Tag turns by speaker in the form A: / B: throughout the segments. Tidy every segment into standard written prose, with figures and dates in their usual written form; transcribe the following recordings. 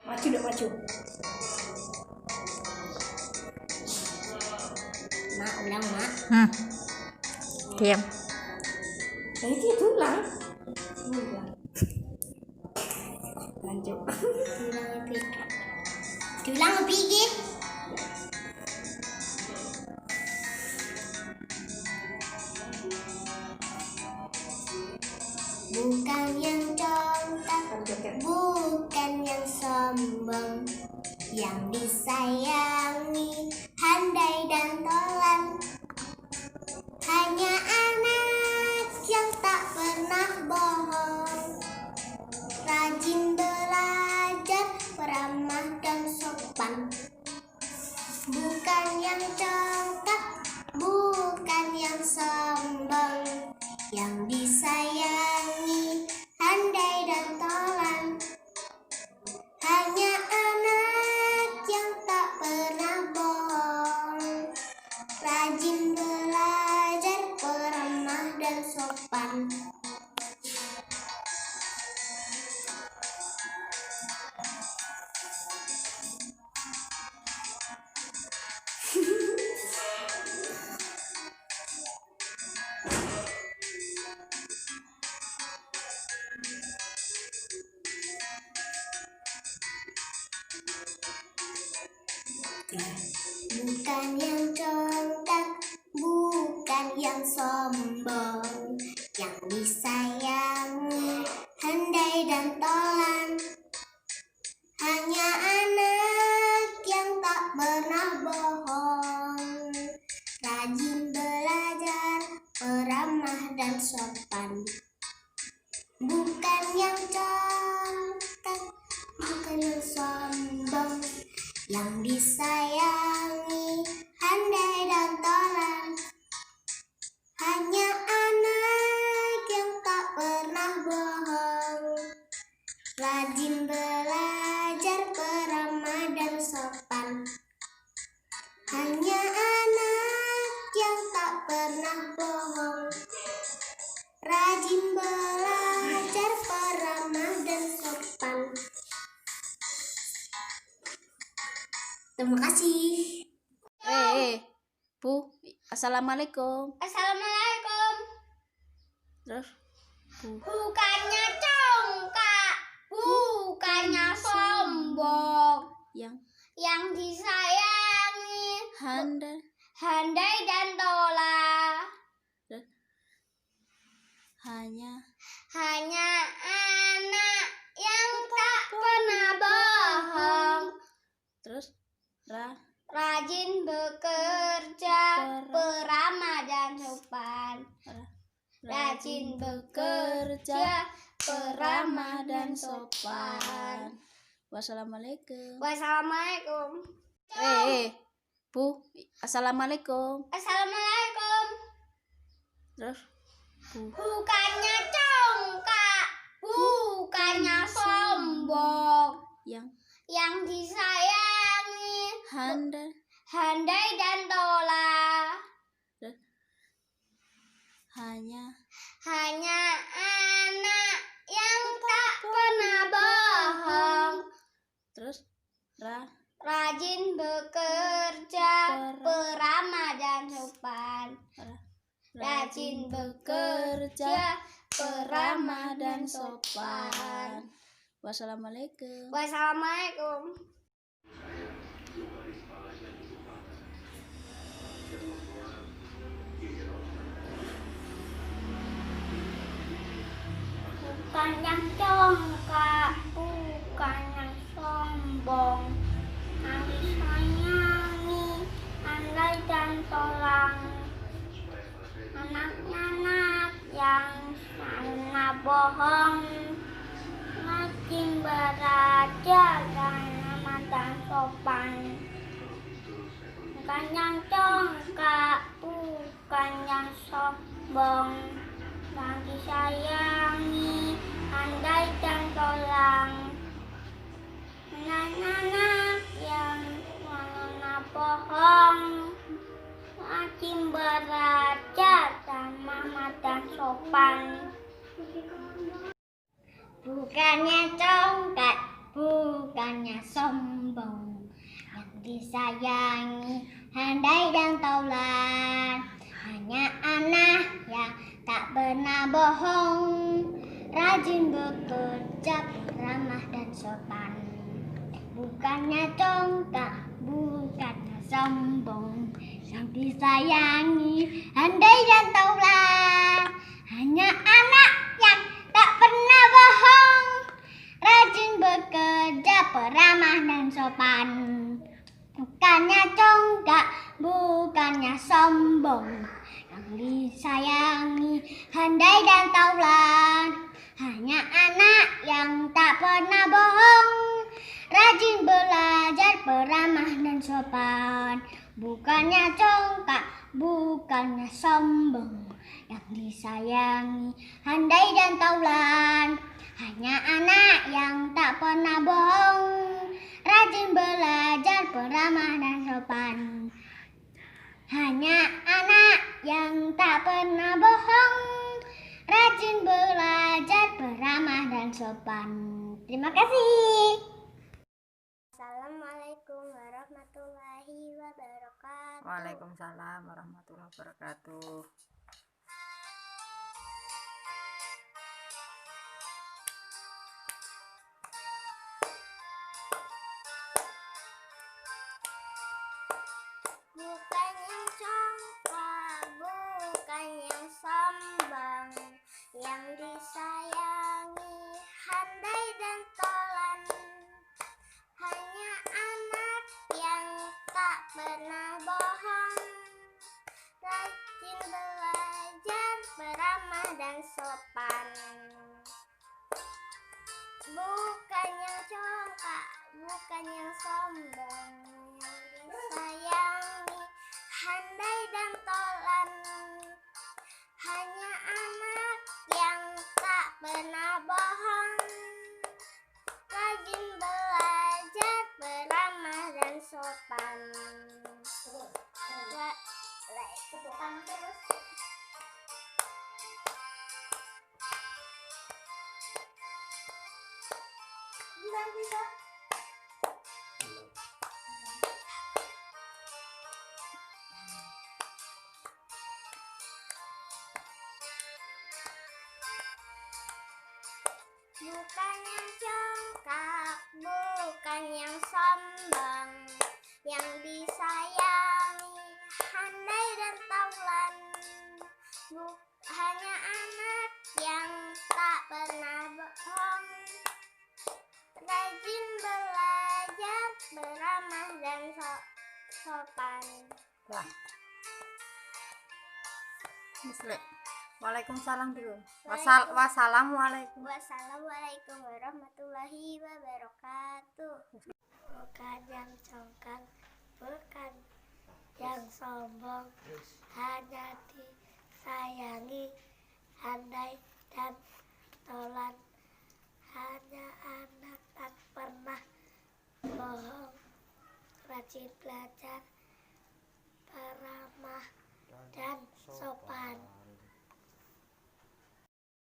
A: Maju dong, maju. Mak, ulang, Mak.
B: Diam.
A: Ini ulang. Lanjut. Diulang lebih gitu. Bukan yang contak, bukan yang sombong, yang disayangi, handai dan tolan. Hanya anak yang tak pernah bohong, rajin belajar, ramah dan sopan. Bukan yang contak, bukan yang sombong, yang disayangi, handai dan tolan. Hanya anak yang tak pernah bohong, rajin belajar, peramah dan sopan. Bukan yang contak, bukan yang sombong, yang disayangi, handai dan tolan. Hanya anak yang tak pernah bohong, rajin belajar, peramah dan sopan. Bukan yang contak, bukan yang sombong, yang disayangi, handai dan tolan. Hanya anak yang tak pernah bohong, rajin belajar, peramah dan sopan. Hanya anak yang tak pernah bohong, rajin belajar, peramah dan sopan. Terima kasih.
B: Bu, assalamualaikum.
A: Assalamualaikum.
B: Terus, Bu.
A: Bukannya congkak, bukannya sombong, yang disayangi, handai dan tola.
B: Terus, hanya
A: anak yang tak pernah bohong,
B: terus
A: rajin bekerja, peramah dan sopan. Rajin bekerja, peramah dan sopan.
B: Wassalamualaikum.
A: Wassalamualaikum.
B: Bu, assalamualaikum.
A: Assalamualaikum.
B: Terus, Bu.
A: Bukannya congkak, bukannya sombong, yang disayangi, handai dan tola.
B: Hanya
A: anak yang tak pernah bohong,
B: terus
A: rajin bekerja, peramah dan sopan. Rajin bekerja, peramah dan sopan.
B: Wassalamualaikum.
A: Wassalamualaikum. Bukan yang congkak, bukan yang sombong, yang disayangi, handai dan tolang. Anak-anak yang sana bohong, rajin belajar, ramah dan sopan. Bukan yang congkak, bukan yang sombong, yang disayangi, handai dan tolang. Anak-anak yang mana bohong, rajin belajar, ramah dan sopan. Bukannya congkak, bukannya sombong, yang disayangi handai dan taulan. Hanya anak yang tak pernah bohong, rajin bekerja, ramah dan sopan. Bukannya congkak, bukannya sombong, yang disayangi handai dan taulan. Hanya anak yang tak pernah bohong, rajin bekerja, peramah dan sopan. Bukannya congkak, bukannya sombong, yang disayangi handai dan taulan. Hanya anak yang tak pernah bohong, rajin belajar, peramah dan sopan. Bukannya congkak, bukannya sombong, yang disayangi handai dan taulan. Hanya anak yang tak pernah bohong, rajin belajar, peramah dan sopan. Hanya anak yang tak pernah bohong, rajin belajar, peramah dan sopan. Terima kasih. Assalamualaikum warahmatullahi wabarakatuh.
C: Waalaikumsalam warahmatullahi wabarakatuh.
A: Bukan yang congkak, bukan yang sombong, yang disayangi handai dan taulan. Hanya anak yang tak pernah bohong, rajin belajar, peramah dan sopan. Bukan yang congkak, bukan yang sombong, yang disayangi handai dan taulan. Hanya anak yang tak pernah bohong, rajin belajar, peramah dan sopan. Tepuk tangan terus. Bisa. Bukan yang congkak, bukan yang sombong, yang disayangi handai dan taulan. Hanya anak yang tak pernah bohong, rajin belajar, beramah dan sopan.
C: Wah. Muslim. Waalaikumsalam dulu. Wassalamualaikum.
A: Wassalamualaikum warahmatullahi wabarakatuh. Bukan yang congkak, bukan yang sombong, hanya disayangi handai dan taulan. Hanya anak tak pernah bohong, rajin belajar, peramah dan sopan.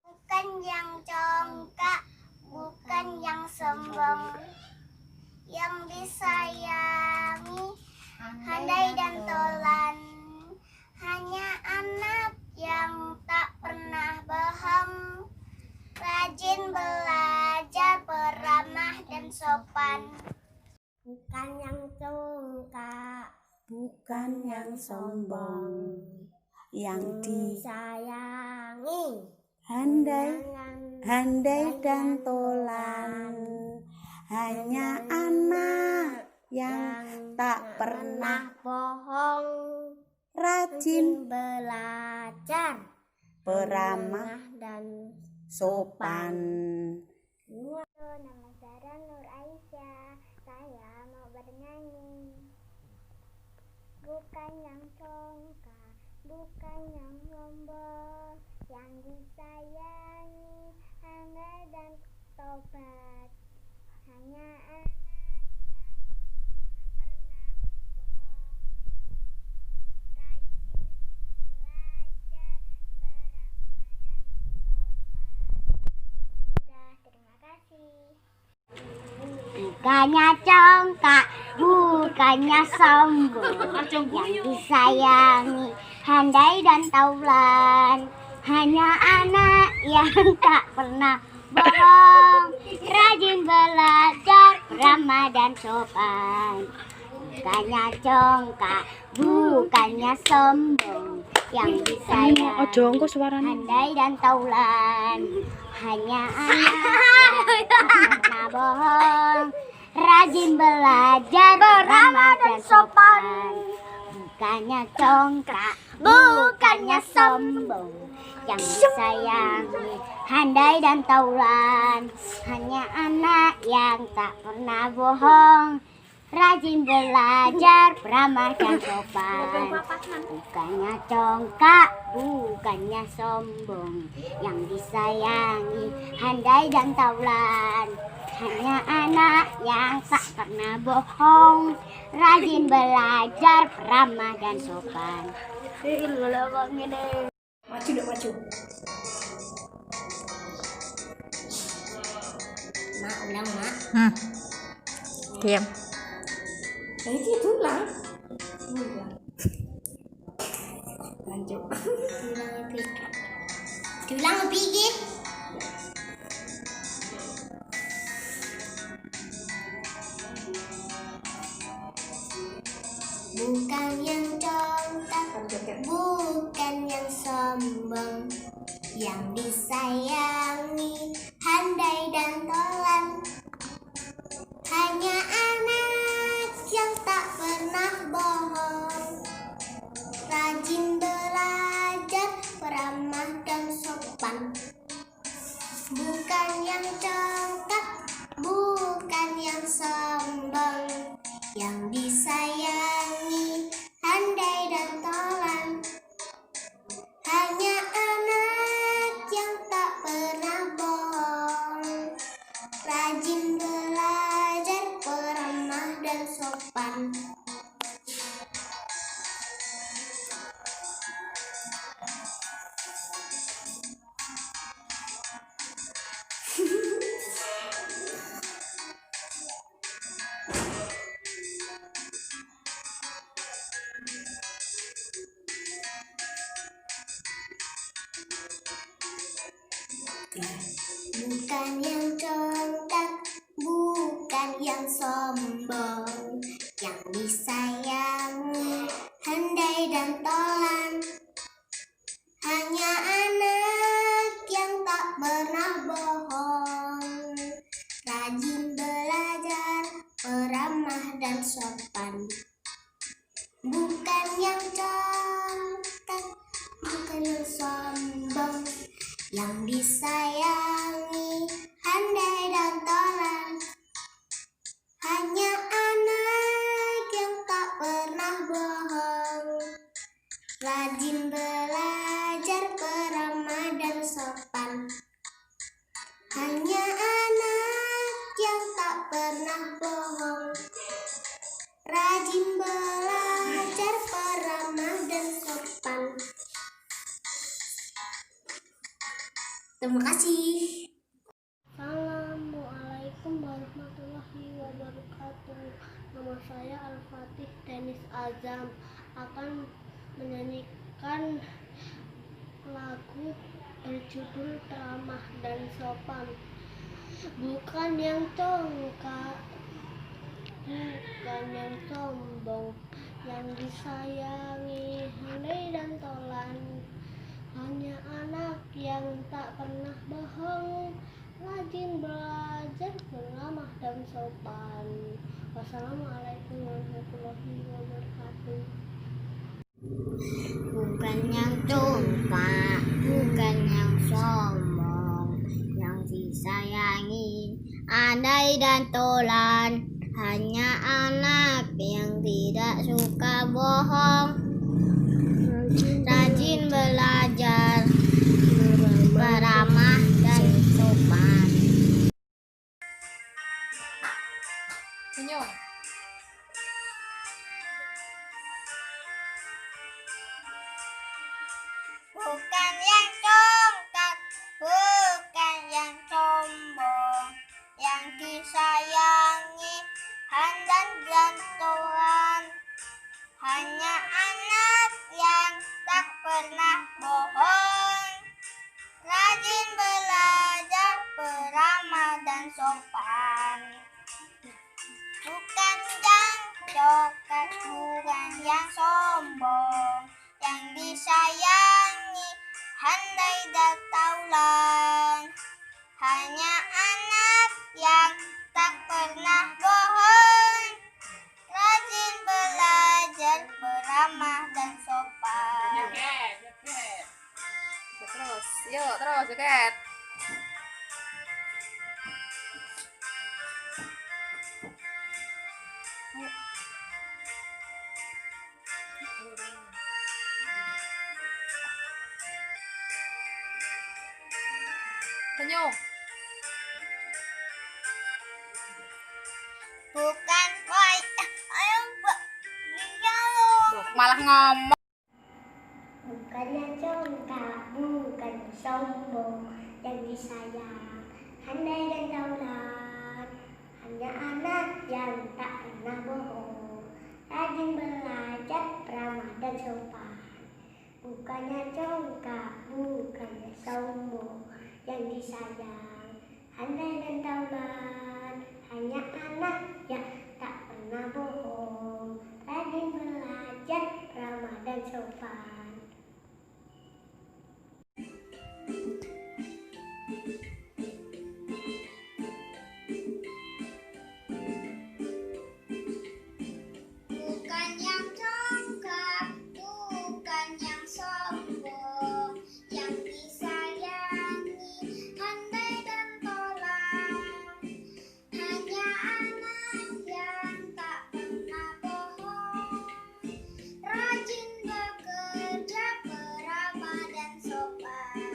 A: Bukan yang congkak, bukan yang sombong, yang disayangi handai dan taulan. Hanya anak yang tak pernah bohong, rajin belajar, peramah dan sopan. Bukan yang congkak,
C: Bukan yang sombong, yang
A: disayangi
C: handai dan taulan. Hanya anak yang tak pernah
A: bohong,
C: rajin
A: belajar,
C: peramah
A: dan
C: sopan.
A: Nama saya Nur Aisyah, saya mau bernyanyi. Bukan yang congkak, bukan yang sombong, yang disayangi handai dan tobat. Hanya anak yang pernah bohong, rajin belajar, beramah dan sopan. Sudah, terima kasih. Bukan hanya congkak, bukannya sombong. Yang disayangi, handai dan taulan. Hanya anak yang tak pernah bohong, rajin belajar, ramah dan sopan. Bukannya congkak, bukannya sombong. Yang disayang, handai dan taulan. Hanya anak yang tak pernah bohong, rajin belajar, ramah dan sopan. Bukannya congkak, bukannya sombong. Yang disayangi, handai dan taulan. Hanya anak yang tak pernah bohong, rajin belajar, ramah dan sopan. Bukannya congkak, bukannya sombong. Yang disayangi, handai dan taulan. Hanya anak yang tak pernah bohong, rajin belajar, ramah dan sopan.
C: Maju dok, maju.
A: Mak, ulang mak.
B: Diam.
C: Ini tulang. Lanjut.
A: Diulang lebih gih. Bukan yang congkak, bukan yang sombong. Yang disayangi, handai dan tolan. Hanya anak yang tak pernah bohong, rajin belajar, ramah dan sopan. Bukan yang congkak, bukan yang sombong. Yang disayangi, handai dan tolan. Hanya anak yang tak pernah bohong, rajin belajar, ramah dan sopan. Bukan yang congkak, bukan yang sombong. Yang disayangi, handai dan tolan. Hanya anak yang tak pernah bohong, rajin belajar, ramah dan sopan. Bukan yang congkak, bukan yang sombong. Yang disayangi, handai dan tolan. Hanya anak yang tak pernah bohong, rajin belajar, ramah dan sopan. Hanya anak yang tak pernah bohong, rajin belajar, ramah dan sopan. Terima kasih.
D: Assalamualaikum warahmatullahi wabarakatuh. Nama saya Al-Fatih Tenis Azam, akan menyanyikan lagu berjudul Ramah dan Sopan. Bukan yang congkak, bukan yang sombong. Yang disayangi, handai dan tolan. Hanya anak yang tak pernah bohong, rajin belajar, ramah dan sopan. Wassalamualaikum warahmatullahi wabarakatuh.
A: Bukan yang congkak, bukan yang sombong. Yang disayangi, andai dan tolan. Hanya anak yang tidak suka bohong, rajin belajar, ramah dan sopan.
B: Senyum.
A: Bukan yang congkak, bukan yang sombong. Yang disayangi, dan Tuhan, hanya anak yang tak pernah bohong, rajin belajar, beramah dan sopan. Bukan yang coklat, bukan yang sombong, yang disayangi, handai dan taulan. Hanya anak yang tak pernah bohong, rajin belajar, beramah dan sopan.
B: Terus, yuk terus joget. Senyum.
A: Bukan woi, ayo
B: Malah ngomong.
D: Bukannya congkak, bukan sombong, yang disayang, handai dan taulan. Hanya anak yang tak pernah bohong, rajin belajar, ramah dan sopan. Bukannya congkak, bukannya sombong, yang disayang, handai dan taulan. Hanya anak yang tak pernah bohong, rajin belajar, ramah dan sopan.
A: bukan yang congkak, bukan yang sombong, yang disayangi, handai dan tolak. Hanya anak yang tak pernah bohong, rajin bekerja, beramah dan sopan.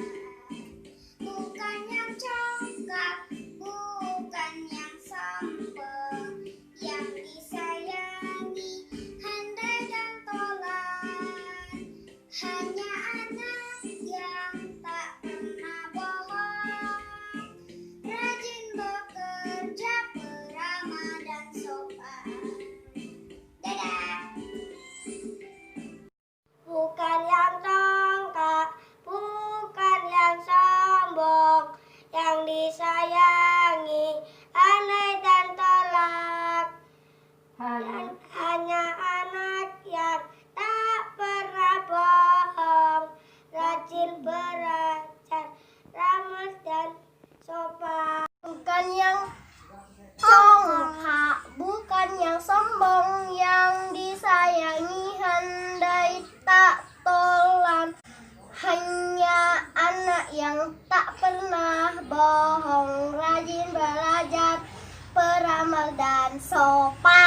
A: Bukan yang congkak, bukan yang sombong, yang disayangi, handai dan tolak. Hanya anak yang tak pernah bohong, rajin bekerja, beramah dan sopan. Dadah. Bukan yang congkak, bukan yang sombong, yang disayangi, handai dan tolak. Hanya anak yang tak pernah bohong, rajin belajar, ramah dan sopan. Bukan yang congkak, bukan yang sombong, yang disayangi, handai tak tolak. Hanya anak yang tak pernah bohong, rajin belajar, beramal dan sopan.